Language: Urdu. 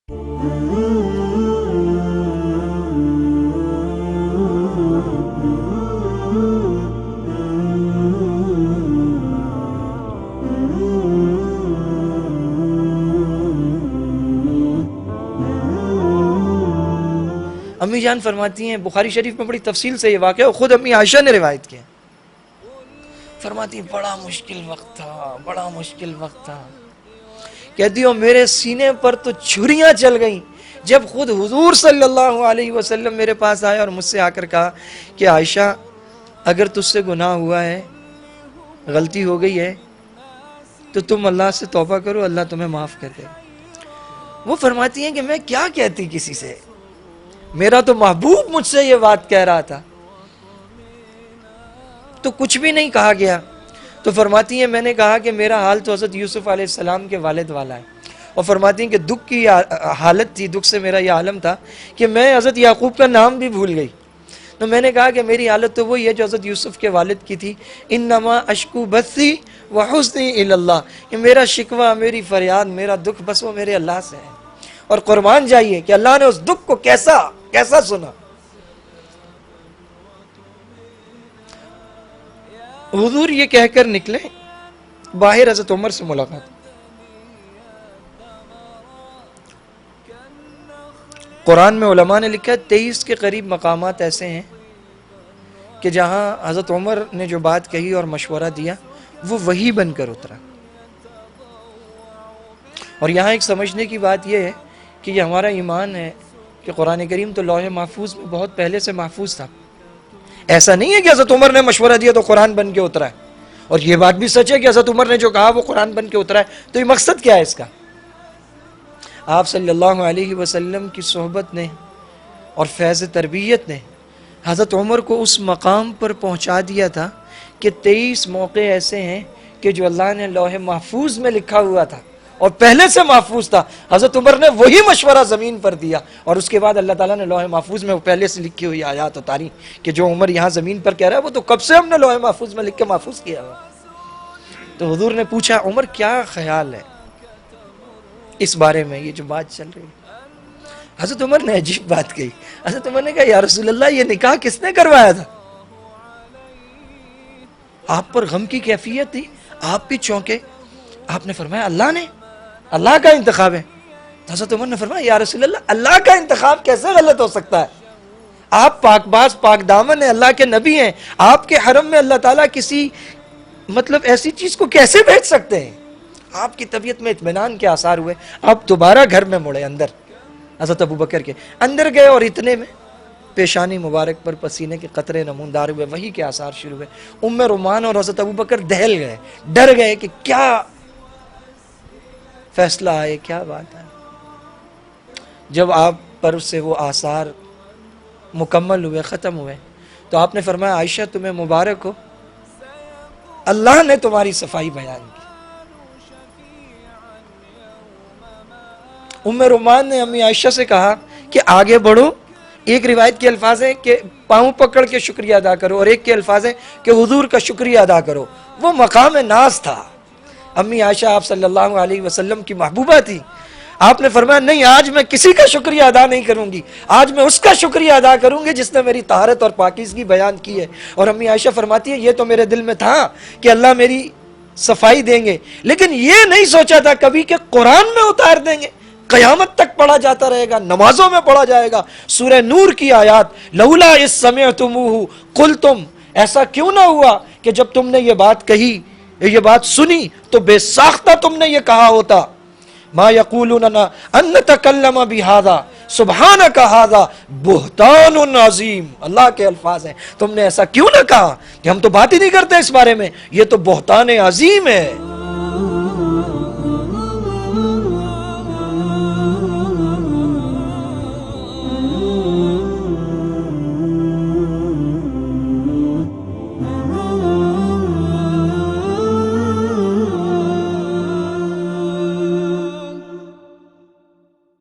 امی جان فرماتی ہیں، بخاری شریف میں بڑی تفصیل سے یہ واقعہ ہے، خود امی عائشہ نے روایت کیا، فرماتی ہیں بڑا مشکل وقت تھا، بڑا مشکل وقت تھا، کہتی ہوں میرے سینے پر تو چھریاں چل گئیں جب خود حضور صلی اللہ علیہ وسلم میرے پاس آئے اور مجھ سے آ کر کہا کہ عائشہ اگر تجھ سے گناہ ہوا ہے، غلطی ہو گئی ہے، تو تم اللہ سے توبہ کرو، اللہ تمہیں معاف کر دے۔ وہ فرماتی ہیں کہ میں کیا کہتی کسی سے، میرا تو محبوب مجھ سے یہ بات کہہ رہا تھا، تو کچھ بھی نہیں کہا گیا۔ تو فرماتی ہیں میں نے کہا کہ میرا حال تو حضرت یوسف علیہ السلام کے والد والا ہے، اور فرماتی ہیں کہ دکھ کی حالت تھی، دکھ سے میرا یہ عالم تھا کہ میں حضرت یعقوب کا نام بھی بھول گئی۔ تو میں نے کہا کہ میری حالت تو وہی ہے جو حضرت یوسف کے والد کی تھی، انما اشکو بثی وحزنی الی اللہ، کہ میرا شکوہ، میری فریاد، میرا دکھ بس وہ میرے اللہ سے ہے۔ اور قربان جائیے کہ اللہ نے اس دکھ کو کیسا سنا۔ حضور یہ کہہ کر نکلے، باہر حضرت عمر سے ملاقات۔ قرآن میں علماء نے لکھا ہے 23 کے قریب مقامات ایسے ہیں کہ جہاں حضرت عمر نے جو بات کہی اور مشورہ دیا وہ وحی بن کر اترا۔ اور یہاں ایک سمجھنے کی بات یہ ہے کہ یہ ہمارا ایمان ہے کہ قرآن کریم تو لوح محفوظ میں بہت پہلے سے محفوظ تھا۔ ایسا نہیں ہے کہ حضرت عمر نے مشورہ دیا تو قرآن بن کے اترا ہے، اور یہ بات بھی سچ ہے کہ حضرت عمر نے جو کہا وہ قرآن بن کے اترا ہے۔ تو یہ مقصد کیا ہے اس کا؟ آپ صلی اللہ علیہ وسلم کی صحبت نے اور فیض تربیت نے حضرت عمر کو اس مقام پر پہنچا دیا تھا کہ 23 موقع ایسے ہیں کہ جو اللہ نے لوح محفوظ میں لکھا ہوا تھا اور پہلے سے محفوظ تھا، حضرت عمر نے وہی مشورہ زمین پر دیا، اور اس کے بعد اللہ تعالیٰ نے لوح محفوظ میں وہ پہلے سے لکھی ہوئی آیات اتاری کہ جو عمر یہاں زمین پر کہہ رہا ہے وہ تو کب سے ہم نے لوح محفوظ میں لکھ کے محفوظ کیا ہوا۔ تو حضور نے پوچھا عمر کیا خیال ہے اس بارے میں، یہ جو بات چل رہی ہے؟ حضرت عمر نے عجیب بات کہی، حضرت عمر نے کہا یا رسول اللہ یہ نکاح کس نے کروایا تھا؟ آپ پر غم کی کیفیت تھی، آپ بھی چونکے۔ آپ نے فرمایا اللہ نے، اللہ کا انتخاب ہے۔ حضرت عمر نے فرمایا یا رسول اللہ اللہ کا انتخاب کیسے غلط ہو سکتا ہے؟ آپ پاک باز پاک دامن ہیں، اللہ کے نبی ہیں، آپ کے حرم میں اللہ تعالیٰ کسی ایسی چیز کو کیسے بھیج سکتے ہیں؟ آپ کی طبیعت میں اطمینان کے آثار ہوئے، آپ دوبارہ گھر میں مڑے، اندر حضرت ابو بکر کے اندر گئے، اور اتنے میں پیشانی مبارک پر پسینے کے قطرے نمودار ہوئے، وحی کے آثار شروع ہوئے۔ ام رومان اور حضرت ابو بکر دہل گئے، ڈر گئے کہ کیا فیصلہ آئے، کیا بات ہے۔ جب آپ پر سے وہ آثار مکمل ہوئے، ختم ہوئے، تو آپ نے فرمایا عائشہ تمہیں مبارک ہو، اللہ نے تمہاری صفائی بیان کی۔ ام رومان نے امی عائشہ سے کہا کہ آگے بڑھو، ایک روایت کے الفاظ ہیں کہ پاؤں پکڑ کے شکریہ ادا کرو، اور ایک کے الفاظ ہیں کہ حضور کا شکریہ ادا کرو۔ وہ مقام ناز تھا۔ امی عائشہ آپ صلی اللہ علیہ وسلم کی محبوبہ تھی۔ آپ نے فرمایا نہیں، آج میں کسی کا شکریہ ادا نہیں کروں گی، آج میں اس کا شکریہ ادا کروں گی جس نے میری طہارت اور پاکیزگی بیان کی ہے۔ اور امی عائشہ فرماتی ہے یہ تو میرے دل میں تھا کہ اللہ میری صفائی دیں گے، لیکن یہ نہیں سوچا تھا کبھی کہ قرآن میں اتار دیں گے، قیامت تک پڑھا جاتا رہے گا، نمازوں میں پڑھا جائے گا۔ سورہ نور کی آیات لولا اذ سمعتموہ قلتم، ایسا کیوں نہ ہوا کہ جب تم نے یہ بات کہی، یہ بات سنی تو بے ساختہ تم نے یہ کہا ہوتا۔ ما یقولون ان نتکلم بہذا سبحانک ھذا بہتان عظیم، اللہ کے الفاظ ہیں، تم نے ایسا کیوں نہ کہا کہ ہم تو بات ہی نہیں کرتے اس بارے میں، یہ تو بہتان عظیم ہے۔